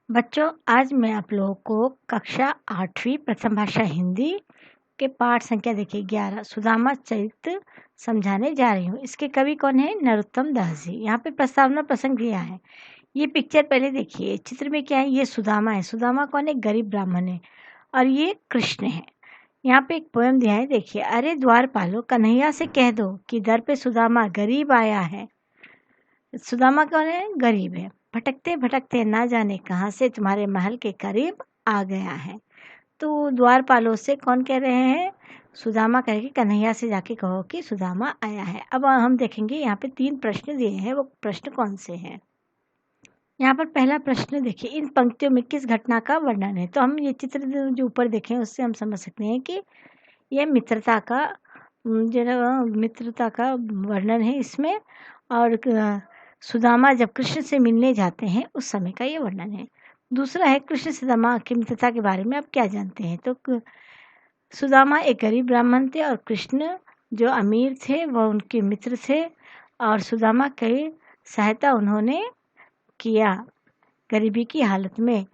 बच्चों, आज मैं आप लोगों को कक्षा 8वीं प्रथम भाषा हिंदी के पाठ संख्या देखिए 11 सुदामा चरित्र समझाने जा रही हूँ। इसके कवि कौन है? नरोत्तम दास जी। यहाँ पे प्रस्तावना प्रसंग दिया है। ये पिक्चर पहले देखिए। चित्र में क्या है? ये सुदामा है। सुदामा कौन है? गरीब ब्राह्मण है और ये कृष्ण है। यहाँ पे एक पोयम दिया है, देखिए। अरे द्वारपालो, कन्हैया से कह दो कि दर पे सुदामा गरीब आया है। सुदामा कौन है? गरीब है। भटकते भटकते ना जाने कहाँ से तुम्हारे महल के करीब आ गया है। तो द्वारपालों से कौन कह रहे हैं? सुदामा कह रहे कि कन्हैया से जाके कहो कि सुदामा आया है। अब हम देखेंगे यहाँ पे 3 प्रश्न दिए हैं, वो प्रश्न कौन से हैं। यहाँ पर पहला प्रश्न देखिए, इन पंक्तियों में किस घटना का वर्णन है। तो हम ये चित्र जो ऊपर देखें उससे हम समझ सकते हैं कि यह मित्रता का वर्णन है इसमें। और सुदामा जब कृष्ण से मिलने जाते हैं उस समय का ये वर्णन है। दूसरा है, कृष्ण सुदामा की मित्रता के बारे में आप क्या जानते हैं। तो सुदामा एक गरीब ब्राह्मण थे और कृष्ण जो अमीर थे वह उनके मित्र थे और सुदामा की सहायता उन्होंने किया गरीबी की हालत में।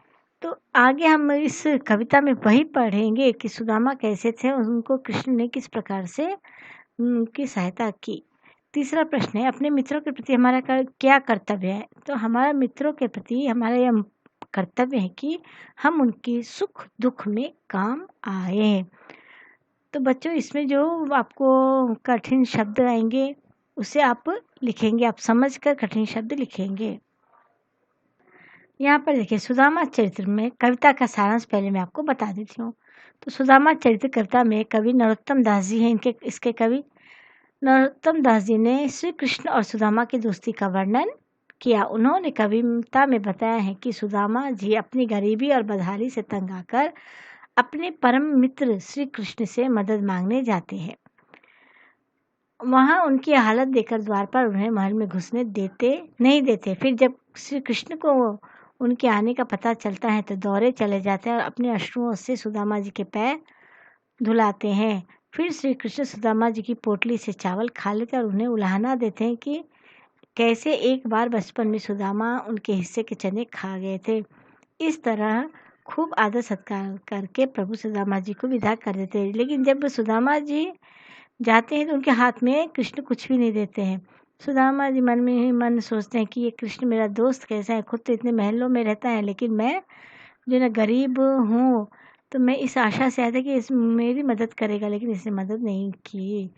तो आगे हम इस कविता में वही पढ़ेंगे कि सुदामा कैसे थे, उनको कृष्ण ने किस प्रकार से उनकी सहायता की। तीसरा प्रश्न है, अपने मित्रों के प्रति हमारा क्या कर्तव्य है। तो हमारा मित्रों के प्रति हमारा यह कर्तव्य है कि हम उनकी सुख दुख में काम आए। तो बच्चों, इसमें जो आपको कठिन शब्द आएंगे उसे आप लिखेंगे, आप समझकर कठिन शब्द लिखेंगे। यहाँ पर देखिए, सुदामा चरित्र में कविता का सारांश पहले मैं आपको बता देती हूँ। तो सुदामा चरित्र कविता में कवि नरोत्तम दास जी हैं। इसके कवि नरोत्तम दास जी ने श्री कृष्ण और सुदामा की दोस्ती का वर्णन किया। उन्होंने कविता में बताया है कि सुदामा जी अपनी गरीबी और बदहाली से तंग आकर अपने परम मित्र श्री कृष्ण से मदद मांगने जाते हैं। वहाँ उनकी हालत देखकर द्वार पर उन्हें महल में घुसने नहीं देते। फिर जब श्री कृष्ण को उनके आने का पता चलता है तो दौड़े चले जाते हैं और अपने अश्रुओं से सुदामा जी के पैर धुलाते हैं। फिर श्री कृष्ण सुदामा जी की पोटली से चावल खा लेते हैं और उन्हें उलाहना देते हैं कि कैसे एक बार बचपन में सुदामा उनके हिस्से के चने खा गए थे। इस तरह खूब आदर सत्कार करके प्रभु सुदामा जी को विदा कर देते हैं। लेकिन जब सुदामा जी जाते हैं तो उनके हाथ में कृष्ण कुछ भी नहीं देते हैं। सुदामा जी मन में ही मन सोचते हैं कि ये कृष्ण मेरा दोस्त कैसा है, खुद तो इतने महलों में रहता है, लेकिन मैं जो ना गरीब हूँ, तो मैं इस आशा से आया था कि इस मेरी मदद करेगा, लेकिन इसने मदद नहीं की।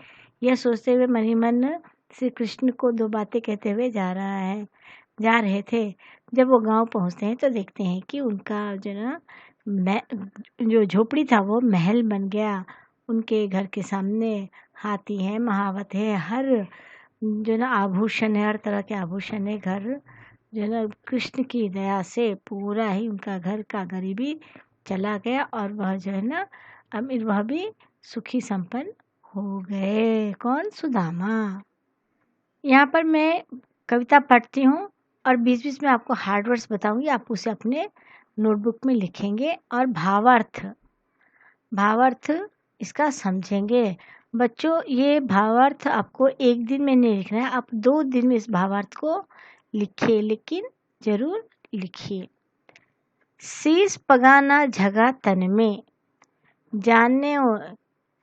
यह सोचते हुए मन ही मन श्री कृष्ण को 2 बातें कहते हुए जा रहे थे। जब वो गांव पहुंचते हैं तो देखते हैं कि उनका जो झोपड़ी था वो महल बन गया। उनके घर के सामने हाथी है, महावत है, हर आभूषण है, हर तरह के आभूषण है। घर कृष्ण की दया से पूरा ही उनका घर का गरीबी चला गया और वह अमीर, वह भी सुखी संपन्न हो गए। कौन? सुदामा। यहाँ पर मैं कविता पढ़ती हूँ और बीच बीच में आपको हार्ड वर्ड्स बताऊंगी, आप उसे अपने नोटबुक में लिखेंगे और भावार्थ इसका समझेंगे। बच्चों, ये भावार्थ आपको एक दिन में नहीं लिखना है, आप 2 दिन में इस भावार्थ को लिखिए, लेकिन जरूर लिखिए। शीश पगाना झगा तन में, जानने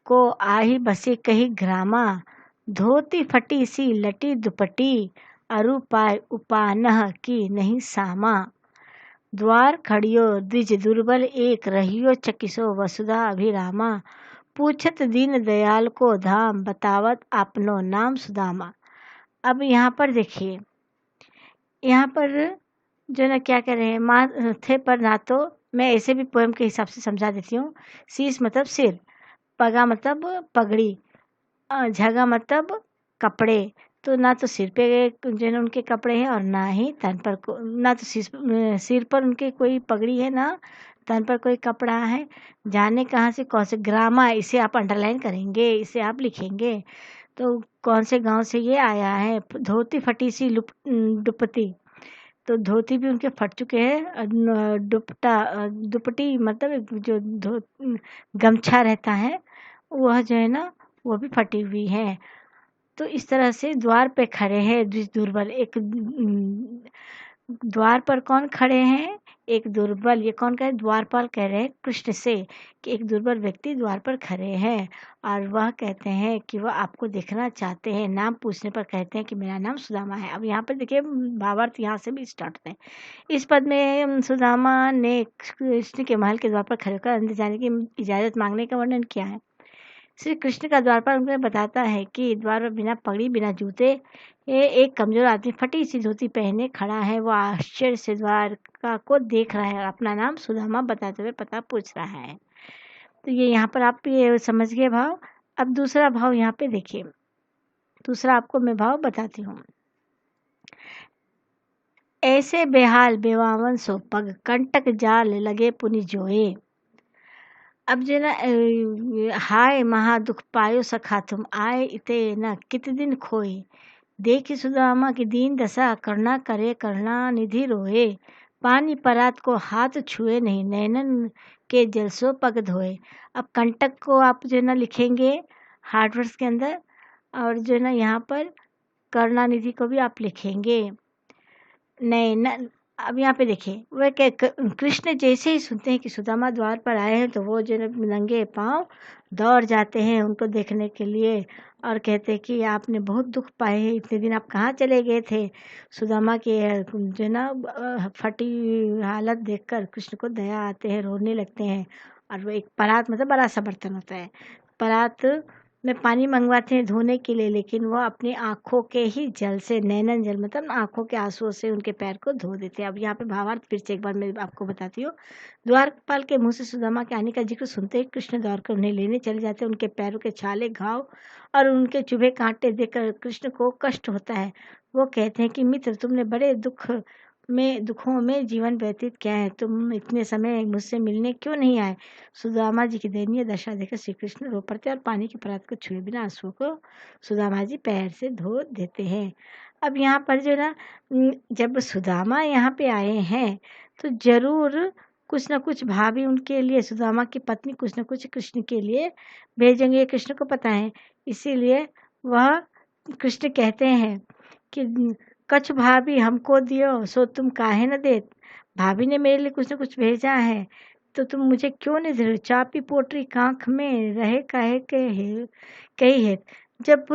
को आही बसे कही ग्रामा, धोती फटी सी लटी दुपटी, अरु पाय उपानह की नहीं सामा। द्वार खड़ियो द्विज दुर्बल एक, रहियो चकिसो वसुधा अभिरामा, पूछत दीन दयाल को धाम, बतावत आपनो नाम सुदामा। अब यहाँ पर देखिए, यहाँ पर क्या कह रहे हैं, माथे पर ना, तो मैं ऐसे भी पोएम के हिसाब से समझा देती हूँ। शीश मतलब सिर, पगा मतलब पगड़ी, झगा मतलब कपड़े। तो ना तो सिर पे उनके कपड़े हैं और ना ही तन पर ना तो सिर पर उनके कोई पगड़ी है, ना तन पर कोई कपड़ा है। जाने कहाँ से कौन से ग्रामा, इसे आप अंडरलाइन करेंगे, इसे आप लिखेंगे। तो कौन से गांव से ये आया है। धोती फटी सी दुपट्टी, तो धोती भी उनके फट चुके हैं। दुपट्टी मतलब जो गमछा रहता है वह वो भी फटी हुई है। तो इस तरह से द्वार पे खड़े हैं द्विज दुर्बल। एक द्वार पर कौन खड़े हैं? एक दुर्बल, ये कौन कह रहे, द्वारपाल कह रहे हैं कृष्ण से कि एक दुर्बल व्यक्ति द्वार पर खड़े हैं और वह कहते हैं कि वह आपको देखना चाहते हैं। नाम पूछने पर कहते हैं कि मेरा नाम सुदामा है। अब यहाँ पर देखिए भावार्थ यहाँ से भी स्टार्ट होते हैं। इस पद में सुदामा ने कृष्ण के महल के द्वार पर खड़े होकर अंदर जाने की इजाजत मांगने का वर्णन किया है। श्री कृष्ण का द्वारपाल उनको बताता है कि द्वार पर बिना पगड़ी बिना जूते ये एक कमजोर आदमी फटी सी धोती पहने खड़ा है। वो आश्चर्य से द्वारका को देख रहा है और अपना नाम सुदामा बताते हुए पता पूछ रहा है। तो ये यहाँ पर आप ये समझ गए भाव। अब दूसरा भाव यहाँ पे देखिए, दूसरा आपको मैं भाव बताती हूँ। ऐसे बेहाल बेवावन सो पग कंटक जाल लगे पुनि जोए। अब जो ना हाय महा दुख पायो सखा तुम आए इते न कित दिन खोए। देखी सुदामा की दीन दशा करना करे करना निधि रोए। पानी परात को हाथ छुए नहीं नैनन के जलसो पग धोए। अब कंटक को आप जो ना लिखेंगे हार्डवर्ड्स के अंदर और जो ना यहाँ पर करुणा निधि को भी आप लिखेंगे नैनन। अब यहाँ पे देखिए वह कृष्ण जैसे ही सुनते हैं कि सुदामा द्वार पर आए हैं तो वो जो नंगे पांव दौड़ जाते हैं उनको देखने के लिए और कहते हैं कि आपने बहुत दुख पाए हैं, इतने दिन आप कहाँ चले गए थे। सुदामा की जो ना फटी हालत देखकर कृष्ण को दया आते हैं, रोने लगते हैं। और वो एक परात मतलब बड़ा सा बर्तन होता है, परात में पानी मंगवाते हैं धोने के लिए, लेकिन वो अपनी आंखों के ही जल से, नैनन जल मतलब आंखों के आंसुओं से उनके पैर को धो देते हैं। अब यहाँ पे भावार्थ फिर से एक बार मैं आपको बताती हूँ। द्वारपाल के मुंह से सुदामा के आने का जिक्र सुनते ही कृष्ण द्वार कर उन्हें लेने चले जाते हैं। उनके पैरों के छाले घाव और उनके चुभे कांटे देखकर कृष्ण को कष्ट होता है। वो कहते हैं कि मित्र तुमने बड़े दुखों में जीवन व्यतीत किया है, तुम इतने समय मुझसे मिलने क्यों नहीं आए। सुदामा जी की दयनीय दशा देखकर श्री कृष्ण रो पड़ते और पानी की परात को छुए बिना आंसुओं को सुदामा जी पैर से धो देते हैं। अब यहाँ पर जो ना जब सुदामा यहाँ पे आए हैं तो जरूर कुछ ना कुछ भाभी उनके लिए, सुदामा की पत्नी कुछ ना कुछ कृष्ण के लिए भेजेंगे, कृष्ण को पता है। इसीलिए वह कृष्ण कहते हैं कि कछ भाभी हमको दियो सो तुम काहे न देत। भाभी ने मेरे लिए कुछ न कुछ भेजा है तो तुम मुझे क्यों नहीं दे रहे। चापी पोटरी कांख में रहे काहे कही है। जब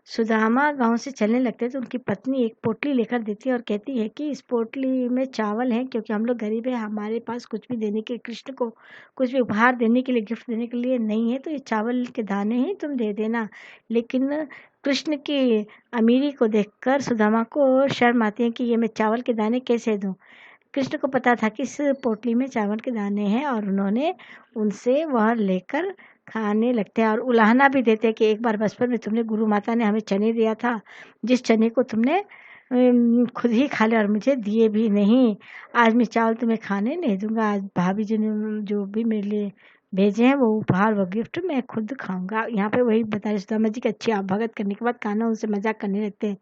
सुदामा गांव से चलने लगते हैं तो उनकी पत्नी एक पोटली लेकर देती है और कहती है कि इस पोटली में चावल है, क्योंकि हम लोग गरीब हैं, हमारे पास कुछ भी देने के, कृष्ण को कुछ भी उपहार देने के लिए, गिफ्ट देने के लिए नहीं है, तो ये चावल के दाने ही तुम दे देना। लेकिन कृष्ण की अमीरी को देखकर सुदामा को शर्म आती है कि ये मैं चावल के दाने कैसे दूं। कृष्ण को पता था कि इस पोटली में चावल के दाने हैं और उन्होंने उनसे वह लेकर खाने लगते हैं और उलाहना भी देते हैं कि एक बार बचपन में तुमने, गुरु माता ने हमें चने दिया था, जिस चने को तुमने खुद ही खा लिया और मुझे दिए भी नहीं। आज मैं चावल तुम्हें खाने नहीं दूंगा। आज भाभी जी ने जो भी मेरे लिए भेजे हैं वो उपहार व गिफ्ट मैं खुद खाऊंगा। यहाँ पे वही बता रहे सुदामा जी की अच्छी आप भगत करने के बाद कान्हा उनसे मजाक करने लगते हैं।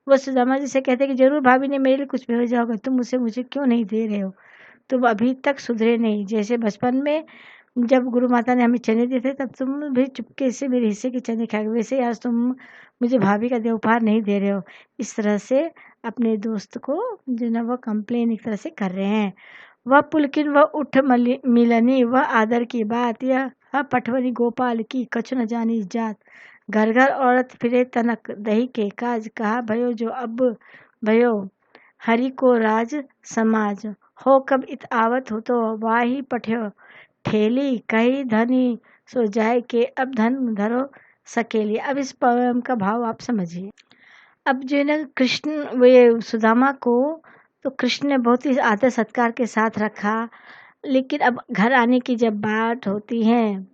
वो सुदामा जी से कहते हैं कि जरूर भाभी ने मेरे लिए कुछ भेजा होगा, तुम मुझे क्यों नहीं दे रहे हो। तुम अभी तक सुधरे नहीं। जैसे बचपन में जब गुरु माता ने हमें चने दिए थे तब तुम भी चुपके से मेरे हिस्से के चने खा गए, वैसे ही आज तुम मुझे भाभी का दे उपहार नहीं दे रहे हो। इस तरह से अपने दोस्त को जो ना वो कंप्लेन एक तरह से कर रहे हैं। वह पुलकिन वह उठ मिलनी वह आदर की बात, यह पटवनी गोपाल की कछु न जानी जात। घर घर औरत फिरे तनक दही के काज, कहा भयो जो अब भयो हरि को राज समाज। हो कब इत आवत हो तो वाही पठ्यो ठेली, कही धनी सो जाए के अब धन धरो सकेली। अब इस पोएम का भाव आप समझिए। अब जो है ना कृष्ण वे सुदामा को तो कृष्ण ने बहुत ही आदर सत्कार के साथ रखा, लेकिन अब घर आने की जब बात होती है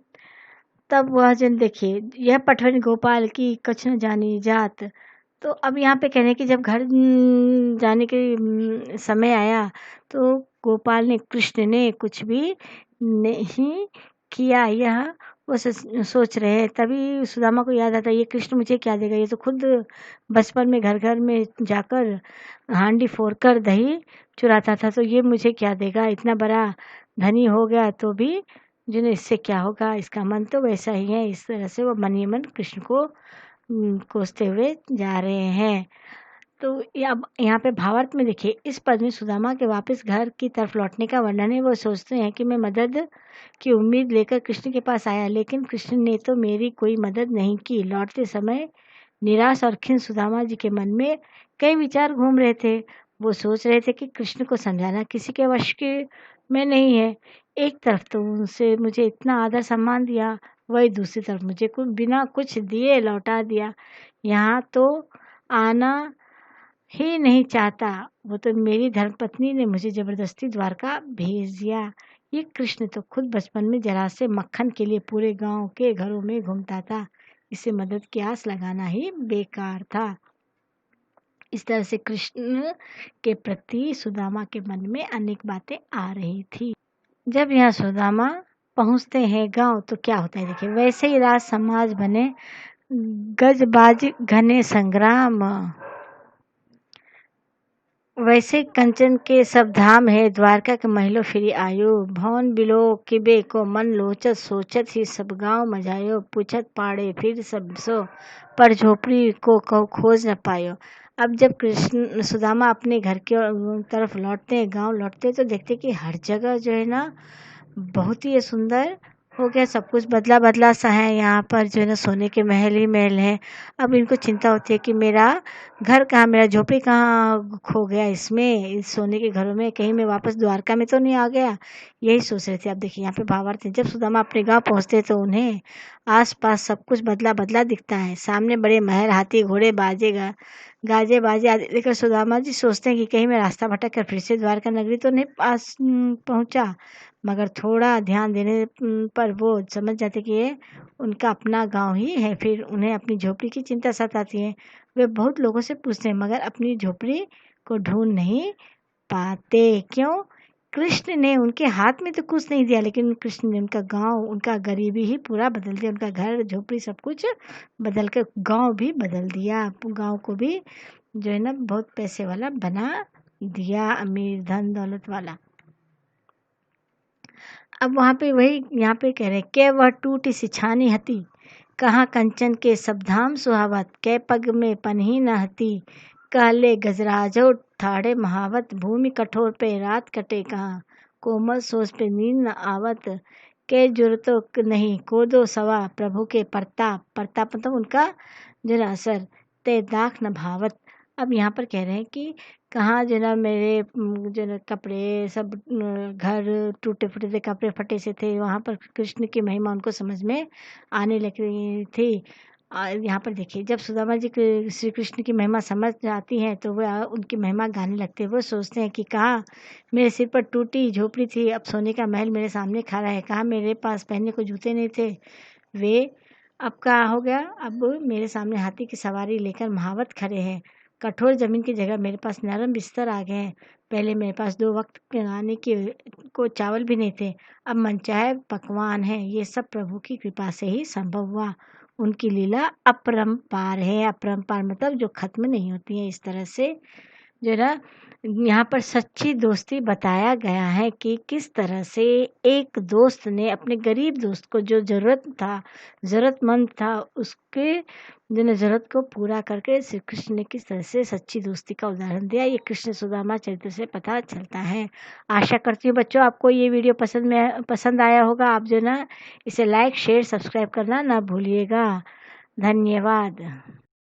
तब वह जन देखिए यह पटवन गोपाल की कछ न जानी जात। तो अब यहाँ पे कहने की जब घर जाने के समय आया तो गोपाल ने, कृष्ण ने कुछ भी नहीं किया। यह वो सोच रहे हैं। तभी सुदामा को याद आता ये कृष्ण मुझे क्या देगा, ये तो खुद बचपन में घर घर में जाकर हांडी फोड़कर दही चुराता था, तो ये मुझे क्या देगा। इतना बड़ा धनी हो गया तो भी जिन्हें इससे क्या होगा। इसका मन तो वैसा ही है। इस तरह से वो मन ही मन कृष्ण को कोसते हुए जा रहे हैं। तो ये अब यहाँ पे भावार्थ में देखिए, इस पद में सुदामा के वापस घर की तरफ लौटने का वर्णन है। वो सोचते हैं कि मैं मदद की उम्मीद लेकर कृष्ण के पास आया, लेकिन कृष्ण ने तो मेरी कोई मदद नहीं की। लौटते समय निराश और खिन्न सुदामा जी के मन में कई विचार घूम रहे थे। वो सोच रहे थे कि कृष्ण को समझाना किसी के वश के में नहीं है। एक तरफ तो उनसे मुझे इतना आदर सम्मान दिया, वही दूसरी तरफ मुझे कुछ बिना कुछ दिए लौटा दिया। यहाँ तो आना ही नहीं चाहता, वो तो मेरी धर्मपत्नी ने मुझे जबरदस्ती द्वारका भेज दिया। ये कृष्ण तो खुद बचपन में जरा से मक्खन के लिए पूरे गांव के घरों में घूमता था। इसे मदद की आस लगाना ही बेकार था। इस तरह से कृष्ण के प्रति सुदामा के मन में अनेक बातें आ रही थी। जब यहाँ सुदामा पहुंचते हैं गांव तो क्या होता है देखिए, वैसे ही राज समाज बने गजबाज घने संग्राम, वैसे कंचन के सब धाम है, द्वारका के महलों फिरी आयो। भवन बिलो किबे को मन लोचत, सोचत ही सब गांव मजायो। पूछत पाड़े फिर सब सो, पर झोपड़ी को कहो खोज न पायो। अब जब कृष्ण सुदामा अपने घर के तरफ लौटते हैं, गांव लौटते हैं, तो देखते कि हर जगह जो है ना बहुत ही सुंदर हो गया, सब कुछ बदला बदला सा है। यहाँ पर जो है ना सोने के महल ही महल है। अब इनको चिंता होती है कि मेरा घर कहाँ, मेरा झोपड़ी कहाँ खो गया इसमें, इस सोने के घरों में, कहीं मैं वापस द्वारका में तो नहीं आ गया। यही सोच रहे थे। अब देखिए यहाँ पे भावार्थ है, जब सुदामा अपने गांव पहुँचते तो उन्हें आसपास सब कुछ बदला बदला दिखता है। सामने बड़े महल, हाथी घोड़े, गाजे बाजे आदि लेकर सुदामा जी सोचते हैं कि कहीं मैं रास्ता भटक कर फिर से द्वारका नगरी तो नहीं पास पहुँचा। मगर थोड़ा ध्यान देने पर वो समझ जाते कि ये उनका अपना गांव ही है। फिर उन्हें अपनी झोपड़ी की चिंता सताती है। वे बहुत लोगों से पूछते हैं मगर अपनी झोपड़ी को ढूंढ नहीं पाते। क्यों? कृष्ण ने उनके हाथ में तो कुछ नहीं दिया, लेकिन कृष्ण ने उनका गांव, उनका गरीबी ही पूरा बदल दिया। उनका घर झोपड़ी सब कुछ बदल कर गांव भी बदल दिया। गांव को भी जो है ना बहुत पैसे वाला बना दिया, अमीर धन दौलत वाला। अब वहाँ पे वही यहाँ पे कह रहे हैं, के वह टूटी सिछानी हती, कहाँ कंचन के सब धाम सुहावत, कै पग में पनही न हती, कहले गजराजो ठाड़े महावत, भूमि कठोर पे रात कटे कहाँ, कोमल सोच पे नींद न आवत, के जुरतो नहीं कोदो सवा, प्रभु के प्रताप, प्रताप मतलब उनका जो ना असर, ते दाख न भावत। अब यहाँ पर कह रहे हैं कि कहाँ जो ना मेरे जो ना कपड़े सब घर टूटे फूटे थे, कपड़े फटे से थे, वहाँ पर कृष्ण की महिमा उनको समझ में आने लगी थी। यहाँ पर देखिए, जब सुदामा जी श्री कृष्ण की महिमा समझ आती है तो वह उनकी महिमा गाने लगते हैं। वो सोचते हैं कि कहाँ मेरे सिर पर टूटी झोपड़ी थी, अब सोने का महल मेरे सामने खड़ा है। कहाँ मेरे पास पहनने को जूते नहीं थे, वे अब क्या हो गया, अब मेरे सामने हाथी की सवारी लेकर महावत खड़े हैं। कठोर जमीन की जगह मेरे पास नरम बिस्तर आ गए हैं। पहले मेरे पास 2 वक्त खाने के को चावल भी नहीं थे, अब मनचाहे पकवान है। ये सब प्रभु की कृपा से ही संभव हुआ। उनकी लीला अपरंपार है। अपरंपार मतलब जो खत्म नहीं होती है। इस तरह से जो ना यहाँ पर सच्ची दोस्ती बताया गया है कि किस तरह से एक दोस्त ने अपने गरीब दोस्त को जो ज़रूरतमंद था, उसके जो ना ज़रूरत को पूरा करके श्री कृष्ण ने किस तरह से सच्ची दोस्ती का उदाहरण दिया। ये कृष्ण सुदामा चरित्र से पता चलता है। आशा करती हूँ बच्चों आपको ये वीडियो पसंद आया होगा। आप जो ना इसे लाइक शेयर सब्सक्राइब करना ना भूलिएगा। धन्यवाद।